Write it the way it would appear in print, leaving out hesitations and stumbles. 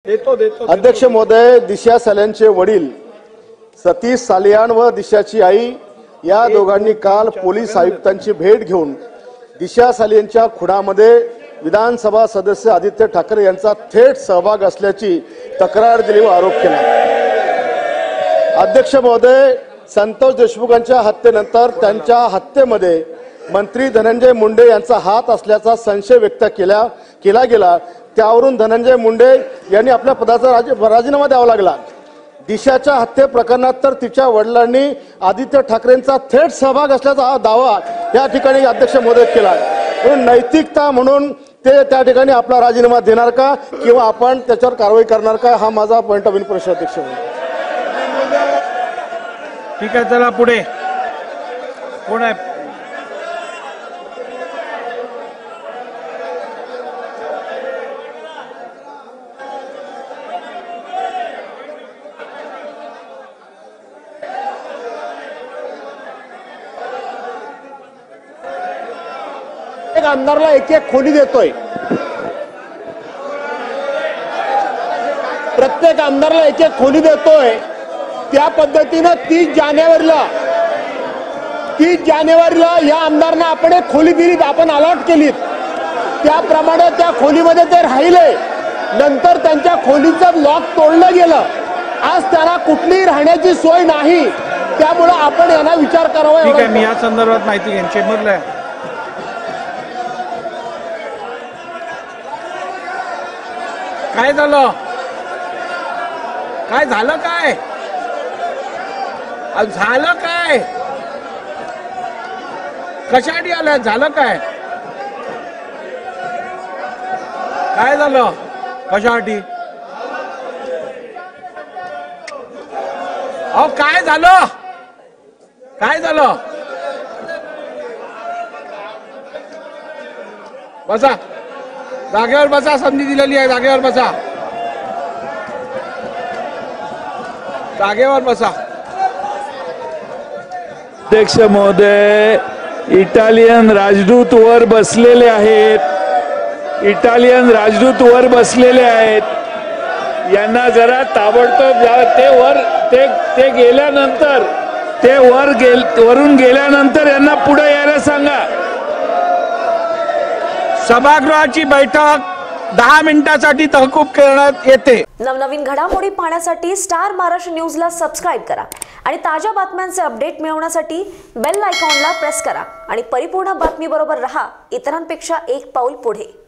अध्यक्ष महोदय, दिशा साल्यांचे वडील सतीश सालियान व दिशाची आई या दोघांनी काल पोलीस आयुक्तांची भेट घेऊन दिशा सालियांच्या खुनामध्ये विधानसभा सदस्य आदित्य ठाकरे यांचा थेट सहभाग असल्याची तक्रार दिली व आरोप केला। अध्यक्ष महोदय, संतोष देशमुखांच्या हत्येनंतर त्यांच्या हत्येमध्ये मंत्री धनंजय मुंडे यांचा हात असल्याचा संशय व्यक्त केला गेला। त्यावरून धनंजय मुंडे यांनी आपल्या पदाचा राजीनामा द्यावा लागला। दिशाच्या हत्ये प्रकरणात तर तिच्या वडिलांनी आदित्य ठाकरेंचा थेट सहभाग असल्याचा दावा या ठिकाणी अध्यक्ष महोदय केला। नैतिकता म्हणून ते त्या ठिकाणी आपला राजीनामा देणार का किंवा आपण त्याच्यावर कारवाई करणार का, हा माझा पॉइंट ऑफ व्ह्यू प्रश्न अध्यक्ष महोदय। ठीक आहे, चला पुढे कोण आहे? आमदारला एक एक खोली देतोय, प्रत्येक आमदारला एक एक खोली देतोय। त्या पद्धतीनं 30 जानेवारीला या आमदारांना आपण एक खोली दिली, आपण अलॉट केली। त्याप्रमाणे त्या खोलीमध्ये ते राहिले, नंतर त्यांच्या खोलीचं लॉक तोडलं गेलं। आज त्यांना कुठलीही राहण्याची सोय नाही, त्यामुळे आपण यांना विचार करावा। ठीक आहे, मी या संदर्भात माहिती घेईन। चेंबरला काय झालं? काय झालं? काय झालं? काय कशासाठी आलं? झालं काय? काय झालं? कशासाठी? अहो काय झालं? काय झालं? बसा जागेवर, बसा। संधी दिलेली आहे, जागेवर बसा, जागेवर बसा। अध्यक्ष महोदय, इटालियन राजदूत वर बसलेले आहेत, इटालियन राजदूत वर बसलेले आहेत। यांना जरा ताबडतोब ते गेल्यानंतर वरून गेल्यानंतर यांना पुढे यायला सांगा। सभागृहाची बैठक 10 मिनिटांसाठी तहकूब करण्यात येते। नवनवीन घडामोडी पाहण्यासाठी स्टार महाराष्ट्र न्यूजला सबस्क्राइब करा आणि ताज्या बातम्यांचे अपडेट मिळवण्यासाठी बेल आयकॉनला प्रेस करा आणि परिपूर्ण बातमी बरोबर रहा, इतरांपेक्षा एक पाऊल पुढे।